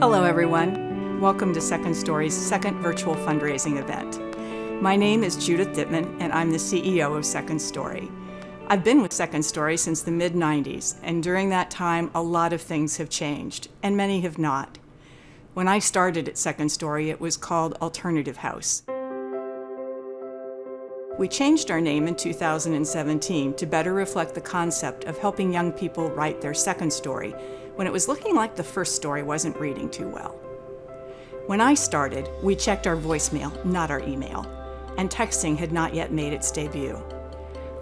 Hello, everyone. Welcome to Second Story's second virtual fundraising event. My name is Judith Dittman, and I'm the CEO of Second Story. I've been with Second Story since the mid-90s, and during that time, a lot of things have changed, and many have not. When I started at Second Story, it was called Alternative House. We changed our name in 2017 to better reflect the concept of helping young people write their second story when it was looking like the first story wasn't reading too well. When I started, we checked our voicemail, not our email, and texting had not yet made its debut.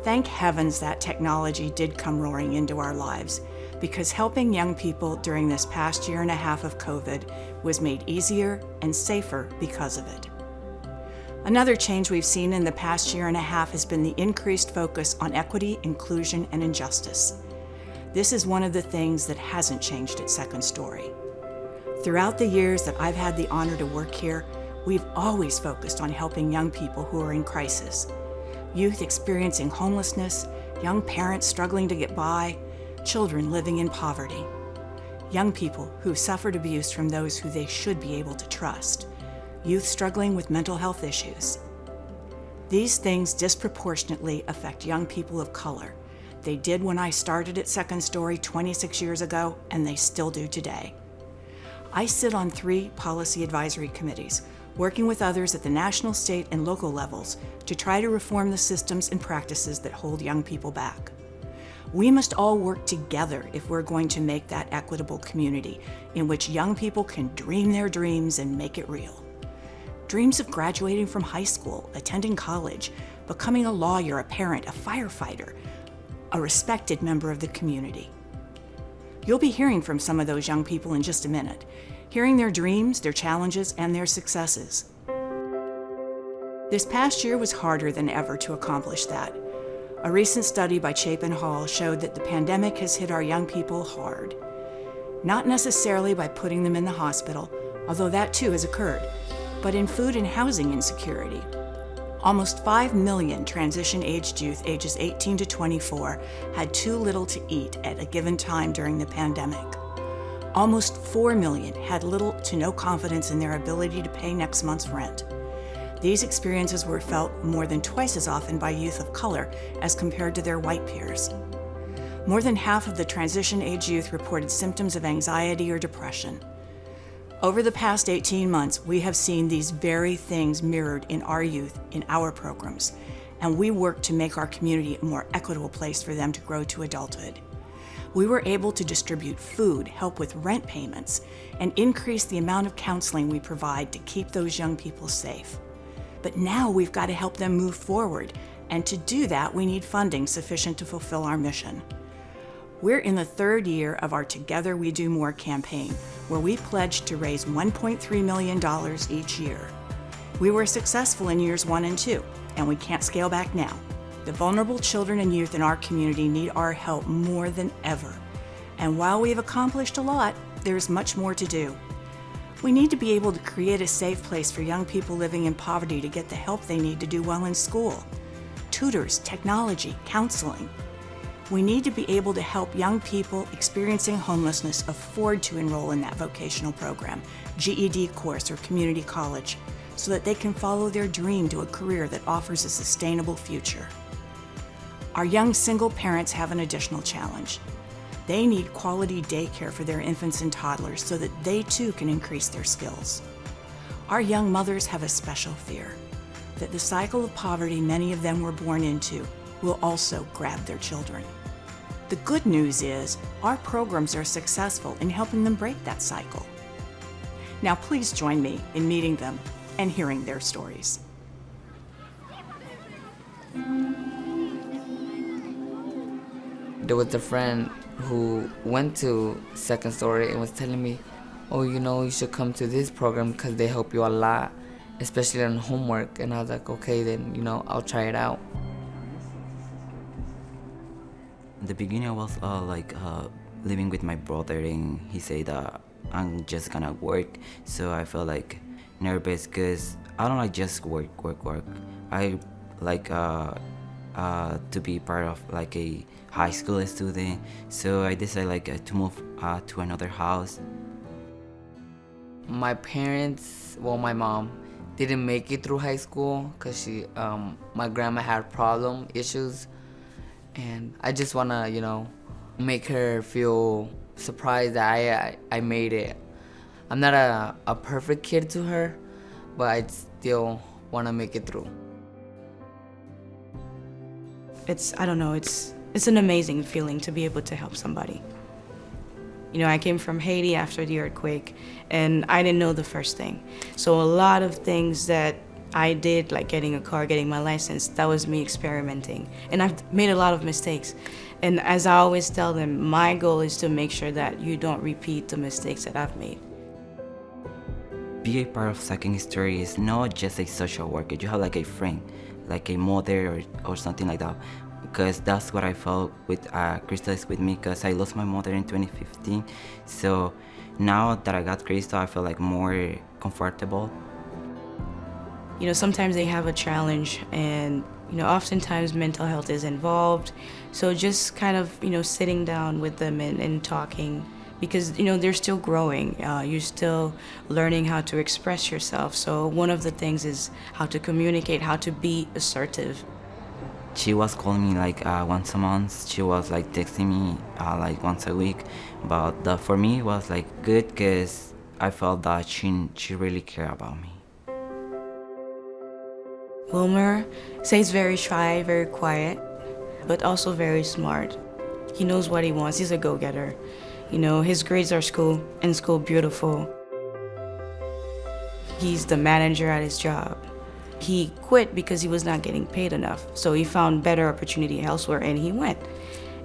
Thank heavens that technology did come roaring into our lives, because helping young people during this past year and a half of COVID was made easier and safer because of it. Another change we've seen in the past year and a half has been the increased focus on equity, inclusion, and injustice. This is one of the things that hasn't changed at Second Story. Throughout the years that I've had the honor to work here, we've always focused on helping young people who are in crisis. Youth experiencing homelessness, young parents struggling to get by, children living in poverty. Young people who suffered abuse from those who they should be able to trust. Youth struggling with mental health issues. These things disproportionately affect young people of color. They did when I started at Second Story 26 years ago, and they still do today. I sit on 3 policy advisory committees, working with others at the national, state, and local levels to try to reform the systems and practices that hold young people back. We must all work together if we're going to make that equitable community in which young people can dream their dreams and make it real. Dreams of graduating from high school, attending college, becoming a lawyer, a parent, a firefighter, a respected member of the community. You'll be hearing from some of those young people in just a minute, hearing their dreams, their challenges, and their successes. This past year was harder than ever to accomplish that. A recent study by Chapin Hall showed that the pandemic has hit our young people hard. Not necessarily by putting them in the hospital, although that too has occurred, but in food and housing insecurity. Almost 5 million transition-aged youth ages 18 to 24 had too little to eat at a given time during the pandemic. Almost 4 million had little to no confidence in their ability to pay next month's rent. These experiences were felt more than twice as often by youth of color as compared to their white peers. More than half of the transition-age youth reported symptoms of anxiety or depression. Over the past 18 months, we have seen these very things mirrored in our youth in our programs, and we work to make our community a more equitable place for them to grow to adulthood. We were able to distribute food, help with rent payments, and increase the amount of counseling we provide to keep those young people safe. But now we've got to help them move forward, and to do that, we need funding sufficient to fulfill our mission. We're in the 3rd year of our Together We Do More campaign, where we pledged to raise $1.3 million each year. We were successful in years 1 and 2, and we can't scale back now. The vulnerable children and youth in our community need our help more than ever. And while we've accomplished a lot, there's much more to do. We need to be able to create a safe place for young people living in poverty to get the help they need to do well in school. Tutors, technology, counseling. We need to be able to help young people experiencing homelessness afford to enroll in that vocational program, GED course, or community college, so that they can follow their dream to a career that offers a sustainable future. Our young single parents have an additional challenge. They need quality daycare for their infants and toddlers so that they too can increase their skills. Our young mothers have a special fear that the cycle of poverty many of them were born into will also grab their children. The good news is our programs are successful in helping them break that cycle. Now please join me in meeting them and hearing their stories. There was a friend who went to Second Story and was telling me, oh, you should come to this program because they help you a lot, especially on homework. And I was like, okay, then, I'll try it out. In the beginning, I was living with my brother, and he said I'm just gonna work. So I felt nervous because I don't like just work. I like to be part of a high school student. So I decided to move to another house. my parents, well, my mom didn't make it through high school because my grandma had issues, and I just wanna, make her feel surprised that I made it. I'm not a perfect kid to her, but I still wanna make it through. I don't know, it's an amazing feeling to be able to help somebody. I came from Haiti after the earthquake, and I didn't know the first thing. So a lot of things that I did, like getting a car, getting my license, that was me experimenting. And I've made a lot of mistakes. And as I always tell them, my goal is to make sure that you don't repeat the mistakes that I've made. Be a part of Second Story is not just a social worker. You have like a friend, like a mother or something like that. Because that's what I felt with Crystal is with me, because I lost my mother in 2015. So now that I got Crystal, I feel like more comfortable. Sometimes they have a challenge, and oftentimes mental health is involved. So just kind of sitting down with them and talking, because they're still growing. You're still learning how to express yourself. So one of the things is how to communicate, how to be assertive. She was calling me like once a month. She was like texting me like once a week. But for me it was like good, because I felt that she really cared about me. Wilmer stays very shy, very quiet, but also very smart. He knows what he wants. He's a go-getter. His grades are in school beautiful. He's the manager at his job. He quit because he was not getting paid enough. So he found better opportunity elsewhere, and he went.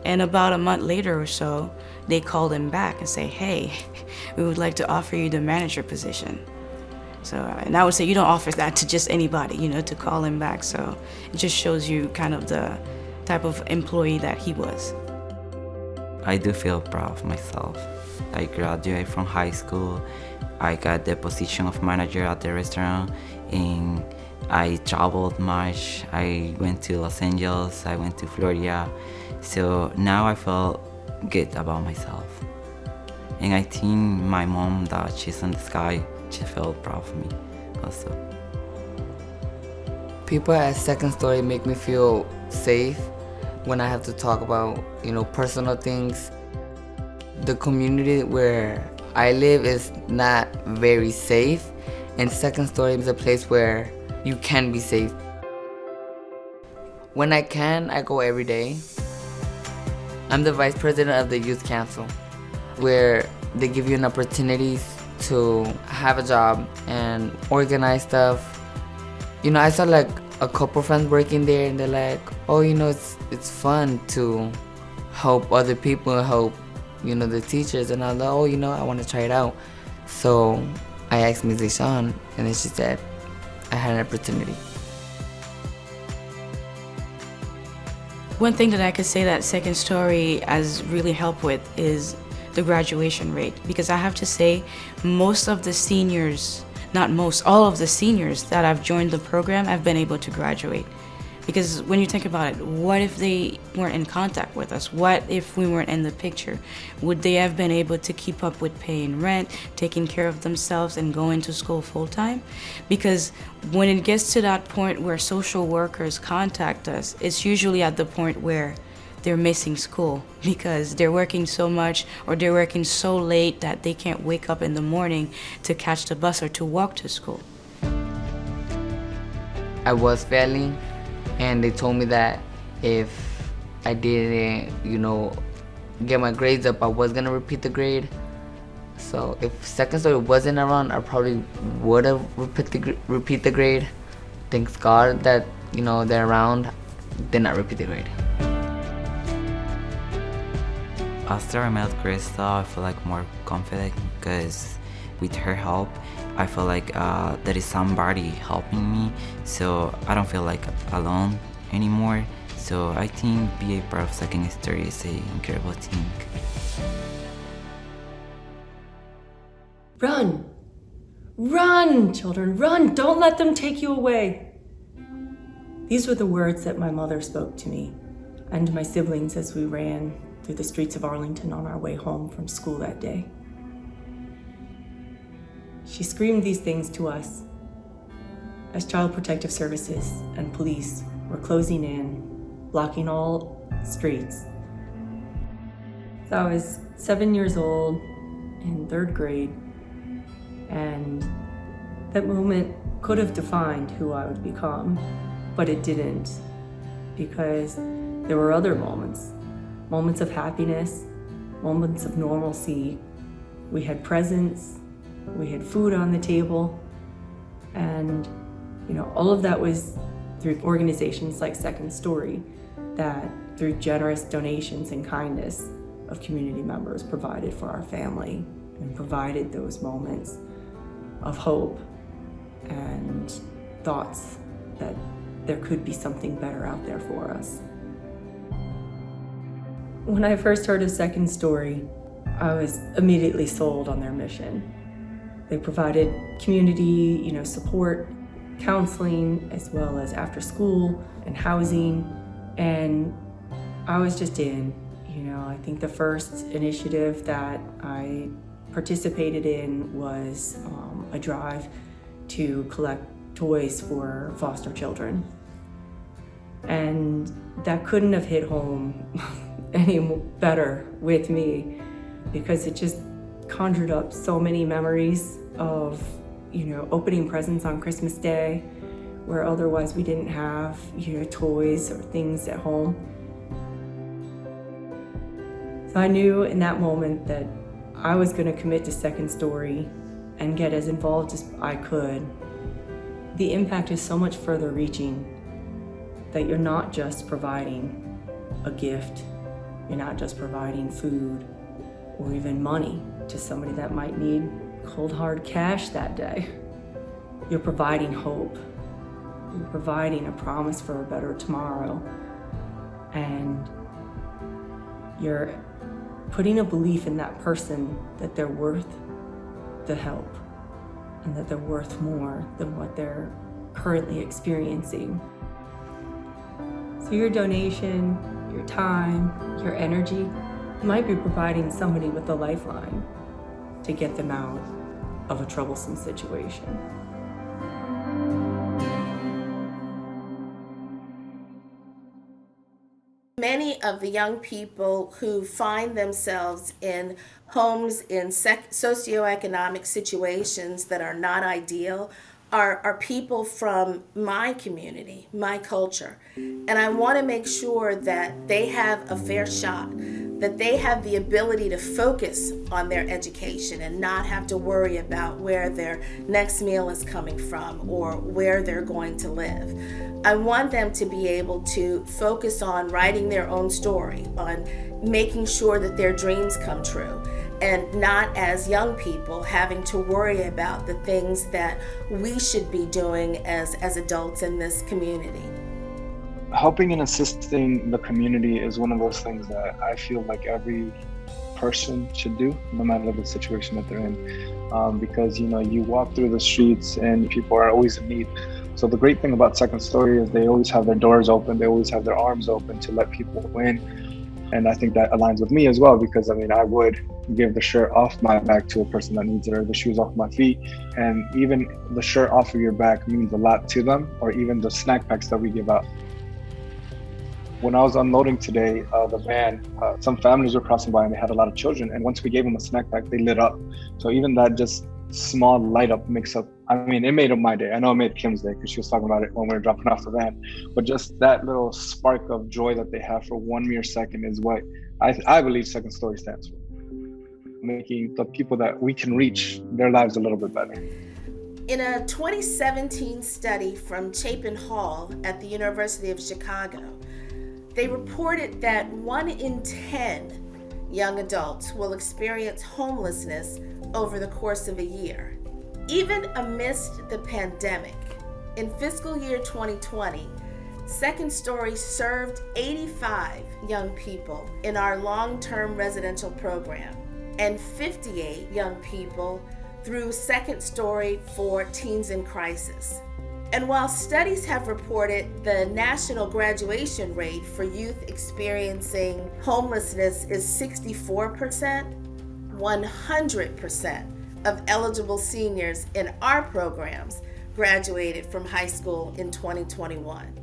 And about a month later or so, they called him back and say, hey, we would like to offer you the manager position. So, and I would say you don't offer that to just anybody, to call him back. So it just shows you kind of the type of employee that he was. I do feel proud of myself. I graduated from high school. I got the position of manager at the restaurant, and I traveled much. I went to Los Angeles, I went to Florida. So now I feel good about myself. And I think my mom, that she's in the sky, she felt proud of me also. People at Second Story make me feel safe when I have to talk about, personal things. The community where I live is not very safe, and Second Story is a place where you can be safe. When I can, I go every day. I'm the vice president of the youth council, where they give you an opportunity to have a job and organize stuff. I saw like a couple friends working there, and they're like, oh, it's fun to help other people, help, the teachers. And I was like, oh, I want to try it out. So I asked Ms. Deshawn, and then she said I had an opportunity. One thing that I could say that Second Story has really helped with is the graduation rate, because I have to say most of the seniors, not most, all of the seniors that have joined the program have been able to graduate. Because when you think about it, what if they weren't in contact with us? What if we weren't in the picture? Would they have been able to keep up with paying rent, taking care of themselves, and going to school full time? Because when it gets to that point where social workers contact us, it's usually at the point where they're missing school because they're working so much or they're working so late that they can't wake up in the morning to catch the bus or to walk to school. I was failing, and they told me that if I didn't, get my grades up, I was gonna repeat the grade. So if Second Story wasn't around, I probably would have repeat the grade. Thanks God that, they're around, did not repeat the grade. After I met Krista, I feel like more confident, because with her help, I feel like there is somebody helping me, so I don't feel like alone anymore. So I think be a part of Second Story is an incredible thing. Run! Run, children, run! Don't let them take you away. These were the words that my mother spoke to me and my siblings as we ran through the streets of Arlington on our way home from school that day. She screamed these things to us as Child Protective Services and police were closing in, blocking all streets. So I was 7 years old in 3rd grade, and that moment could have defined who I would become, but it didn't, because there were other moments of happiness, moments of normalcy. We had presents, we had food on the table, and all of that was through organizations like Second Story that, through generous donations and kindness of community members, provided for our family and provided those moments of hope and thoughts that there could be something better out there for us. When I first heard of Second Story, I was immediately sold on their mission. They provided community, support, counseling, as well as after school and housing, and I was just in. I think the first initiative that I participated in was a drive to collect toys for foster children. And that couldn't have hit home any better with me, because it just conjured up so many memories of, opening presents on Christmas Day, where otherwise we didn't have, toys or things at home. So I knew in that moment that I was going to commit to Second Story and get as involved as I could. The impact is so much further reaching that you're not just providing a gift, you're not just providing food or even money to somebody that might need cold hard cash that day. You're providing hope. You're providing a promise for a better tomorrow. And you're putting a belief in that person that they're worth the help and that they're worth more than what they're currently experiencing. So your donation, your time, your energy might be providing somebody with a lifeline to get them out of a troublesome situation. Many of the young people who find themselves in homes in socioeconomic situations that are not ideal are people from my community, my culture. And I want to make sure that they have a fair shot, that they have the ability to focus on their education and not have to worry about where their next meal is coming from or where they're going to live. I want them to be able to focus on writing their own story, on making sure that their dreams come true, and not as young people having to worry about the things that we should be doing as adults in this community. Helping and assisting the community is one of those things that I feel like every person should do, no matter the situation that they're in. Because you walk through the streets and people are always in need. So the great thing about Second Story is they always have their doors open, they always have their arms open to let people in. And I think that aligns with me as well, because I would give the shirt off my back to a person that needs it, or the shoes off my feet. And even the shirt off of your back means a lot to them, or even the snack packs that we give out. When I was unloading today, the van, some families were crossing by and they had a lot of children. And once we gave them a snack pack, they lit up. So even that just small light up makes up, it made up my day. I know it made Kim's day because she was talking about it when we were dropping off the van. But just that little spark of joy that they have for one mere second is what I believe Second Story stands for. Making the people that we can reach their lives a little bit better. In a 2017 study from Chapin Hall at the University of Chicago, they reported that 1 in 10 young adults will experience homelessness over the course of a year. Even amidst the pandemic, in fiscal year 2020, Second Story served 85 young people in our long-term residential program and 58 young people through Second Story for Teens in Crisis. And while studies have reported the national graduation rate for youth experiencing homelessness is 64%, 100% of eligible seniors in our programs graduated from high school in 2021.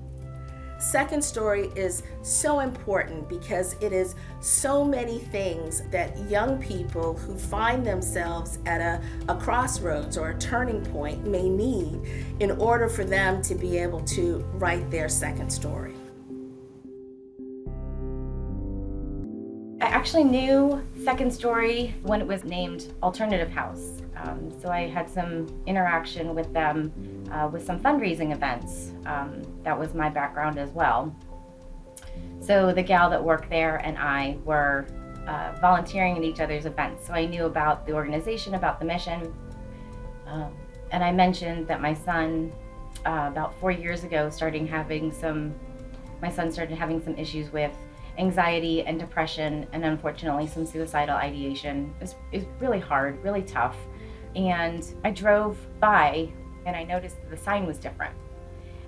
Second Story is so important because it is so many things that young people who find themselves at a crossroads or a turning point may need in order for them to be able to write their second story. I actually knew Second Story when it was named Alternative House. So I had some interaction with them with some fundraising events. That was my background as well. So the gal that worked there and I were volunteering at each other's events. So I knew about the organization, about the mission. And I mentioned that my son, about 4 years ago, started having some issues with anxiety and depression, and unfortunately some suicidal ideation. It's really hard, really tough. And I drove by and I noticed that the sign was different.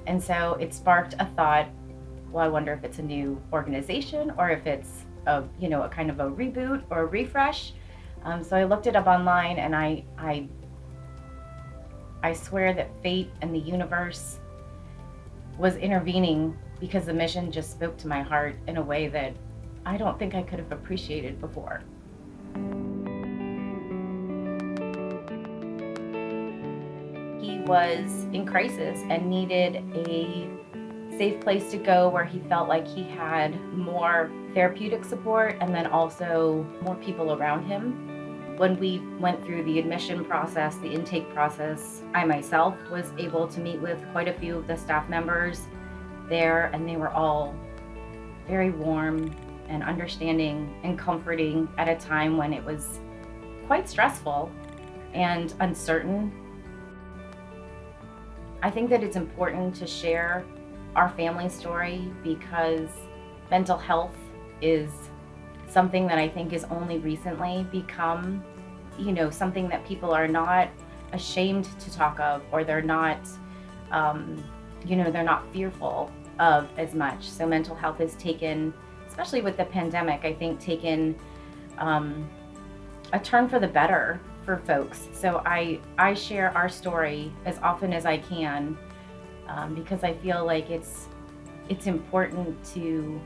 And so it sparked a thought, well, I wonder if it's a new organization or if it's a kind of a reboot or a refresh. So I looked it up online, and I swear that fate and the universe was intervening, because the mission just spoke to my heart in a way that I don't think I could have appreciated before. He was in crisis and needed a safe place to go where he felt like he had more therapeutic support and then also more people around him. When we went through the admission process, the intake process, I myself was able to meet with quite a few of the staff members there, and they were all very warm and understanding and comforting at a time when it was quite stressful and uncertain. I think that it's important to share our family story because mental health is something that I think is only recently become, something that people are not ashamed to talk of, or they're not, they're not fearful of as much. So mental health has taken, especially with the pandemic, I think taken a turn for the better for folks. So I share our story as often as I can because I feel like it's important to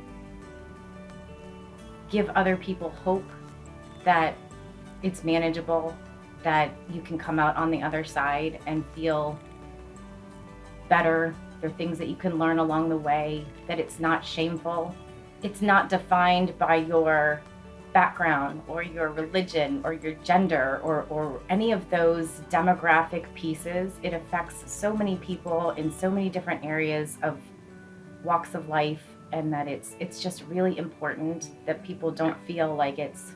give other people hope that it's manageable, that you can come out on the other side and feel better. There are things that you can learn along the way, that it's not shameful. It's not defined by your background or your religion or your gender or any of those demographic pieces. It affects so many people in so many different areas of walks of life, and that it's just really important that people don't feel like it's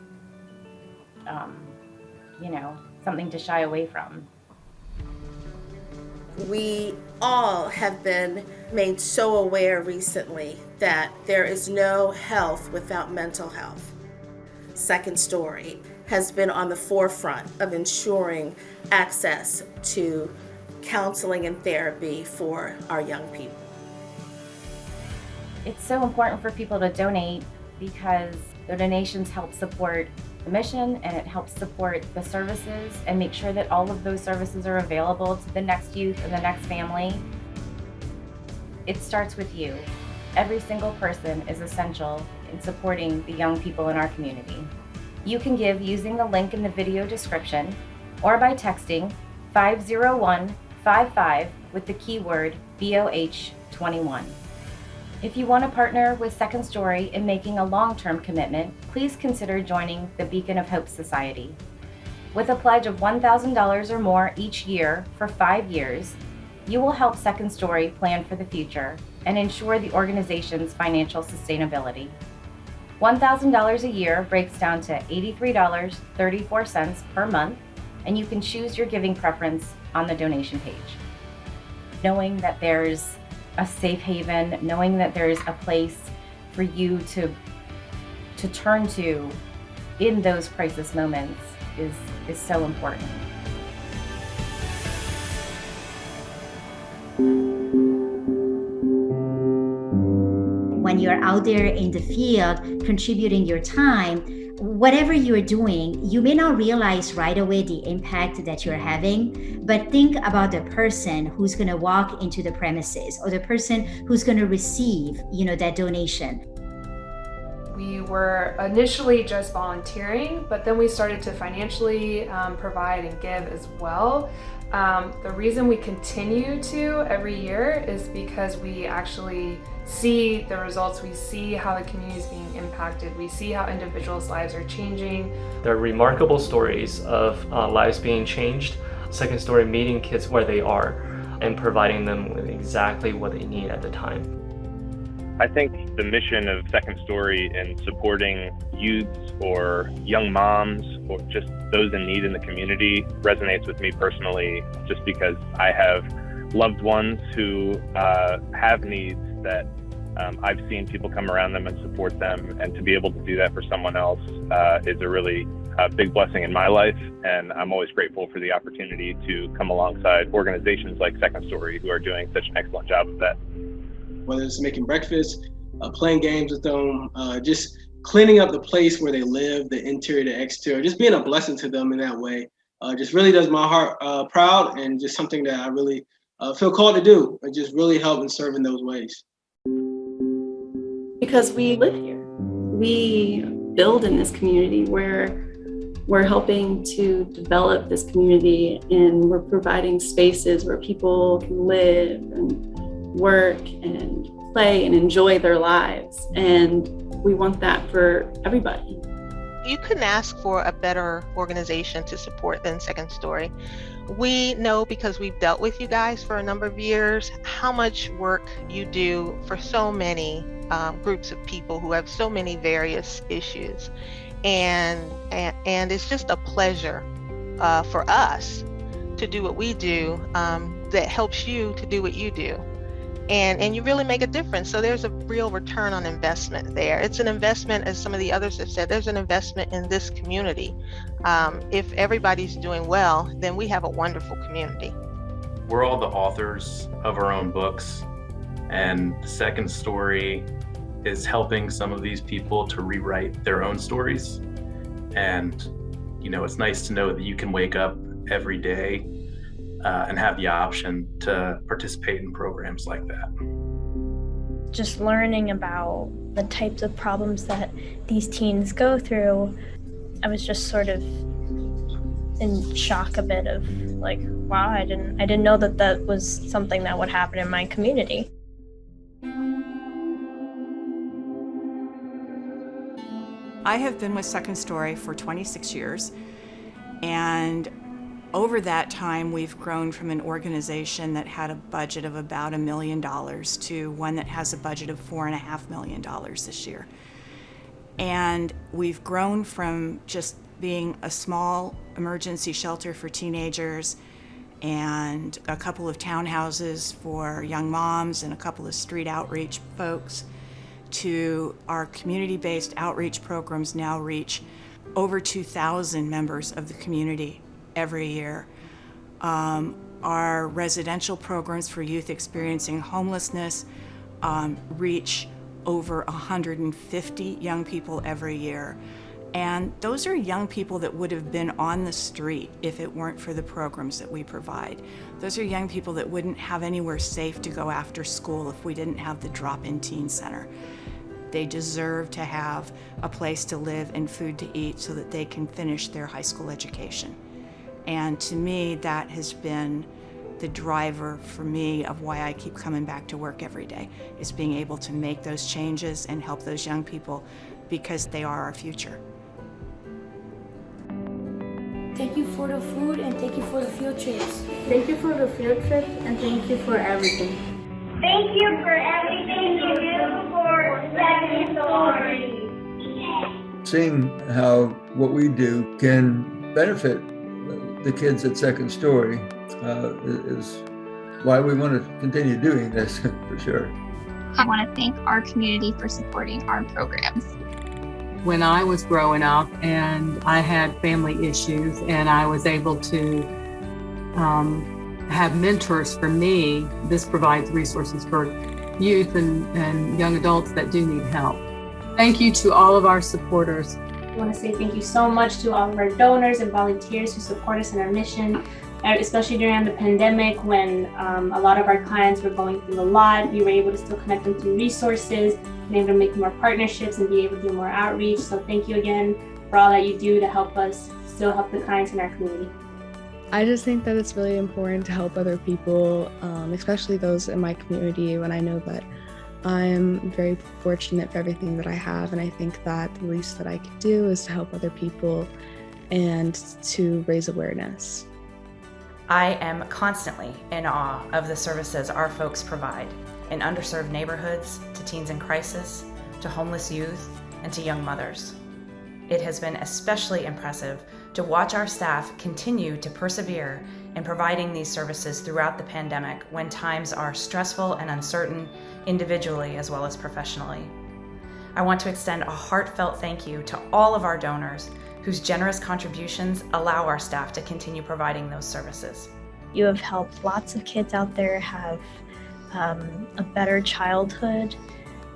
something to shy away from. We all have been made so aware recently that there is no health without mental health. Second Story has been on the forefront of ensuring access to counseling and therapy for our young people. It's so important for people to donate because their donations help support the mission, and it helps support the services and make sure that all of those services are available to the next youth and the next family. It starts with you. Every single person is essential in supporting the young people in our community. You can give using the link in the video description or by texting 50155 with the keyword BOH21. If you want to partner with Second Story in making a long-term commitment, please consider joining the Beacon of Hope Society. With a pledge of $1,000 or more each year for 5 years, you will help Second Story plan for the future and ensure the organization's financial sustainability. $1,000 a year breaks down to $83.34 per month, and you can choose your giving preference on the donation page. Knowing that there's a safe haven, knowing that there's a place for you to turn to in those crisis moments is so important. When you're out there in the field contributing your time, whatever you're doing, you may not realize right away the impact that you're having, but think about the person who's going to walk into the premises or the person who's going to receive, that donation. We were initially just volunteering, but then we started to financially provide and give as well. The reason we continue to every year is because we actually see the results. We see how the community is being impacted. We see how individuals' lives are changing. There are remarkable stories of lives being changed. Second Story meeting kids where they are and providing them with exactly what they need at the time. I think the mission of Second Story in supporting youths or young moms or just those in need in the community resonates with me personally, just because I have loved ones who have needs that I've seen people come around them and support them, and to be able to do that for someone else is a really big blessing in my life, and I'm always grateful for the opportunity to come alongside organizations like Second Story who are doing such an excellent job of that. Whether it's making breakfast, playing games with them, just cleaning up the place where they live, the interior, the exterior, just being a blessing to them in that way, just really does my heart proud, and just something that I really feel called to do, and just really help and serve in those ways. Because we live here. We build in this community where we're helping to develop this community, and we're providing spaces where people can live and work and play and enjoy their lives, and we want that for everybody. You couldn't ask for a better organization to support than Second Story. We know, because we've dealt with you guys for a number of years, how much work you do for so many groups of people who have so many various issues, and it's just a pleasure for us to do what we do that helps you to do what you do. And you really make a difference. So there's a real return on investment there. It's an investment, as some of the others have said, there's an investment in this community. If everybody's doing well, then we have a wonderful community. We're all the authors of our own books, and Second Story is helping some of these people to rewrite their own stories. And, it's nice to know that you can wake up every day and have the option to participate in programs like that. Just learning about the types of problems that these teens go through, I was just sort of in shock a bit of like, wow, I didn't know that was something that would happen in my community. I have been with Second Story for 26 years, and over that time, we've grown from an organization that had a budget of about $1 million to one that has a budget of $4.5 million this year. And we've grown from just being a small emergency shelter for teenagers and a couple of townhouses for young moms and a couple of street outreach folks to our community-based outreach programs now reach over 2,000 members of the community every year. Our residential programs for youth experiencing homelessness reach over 150 young people every year. And those are young people that would have been on the street if it weren't for the programs that we provide. Those are young people that wouldn't have anywhere safe to go after school if we didn't have the Drop-In Teen Center. They deserve to have a place to live and food to eat so that they can finish their high school education. And to me, that has been the driver for me of why I keep coming back to work every day, is being able to make those changes and help those young people, because they are our future. Thank you for the food, and thank you for the field trips. Thank you for the field trips, and thank you for everything. Thank you for everything you do for Second Story. Seeing how what we do can benefit the kids at Second Story is why we want to continue doing this, for sure. I want to thank our community for supporting our programs. When I was growing up and I had family issues, and I was able to have mentors for me, this provides resources for youth and young adults that do need help. Thank you to all of our supporters I want to say thank you so much to all of our donors and volunteers who support us in our mission, especially during the pandemic when a lot of our clients were going through a lot. We were able to still connect them through resources, and able to make more partnerships and be able to do more outreach. So thank you again for all that you do to help us still help the clients in our community. I just think that it's really important to help other people, especially those in my community, when I know that I'm very fortunate for everything that I have, and I think that the least that I could do is to help other people and to raise awareness. I am constantly in awe of the services our folks provide in underserved neighborhoods, to teens in crisis, to homeless youth, and to young mothers. It has been especially impressive to watch our staff continue to persevere in providing these services throughout the pandemic when times are stressful and uncertain, individually as well as professionally. I want to extend a heartfelt thank you to all of our donors whose generous contributions allow our staff to continue providing those services. You have helped lots of kids out there have a better childhood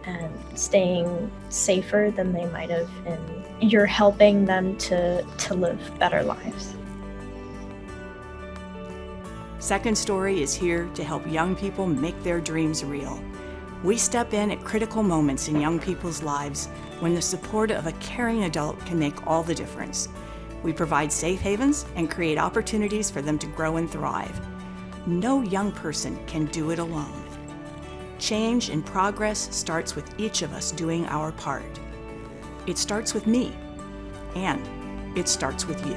and staying safer than they might have, and you're helping them to live better lives. Second Story is here to help young people make their dreams real. We step in at critical moments in young people's lives when the support of a caring adult can make all the difference. We provide safe havens and create opportunities for them to grow and thrive. No young person can do it alone. Change and progress starts with each of us doing our part. It starts with me, and it starts with you.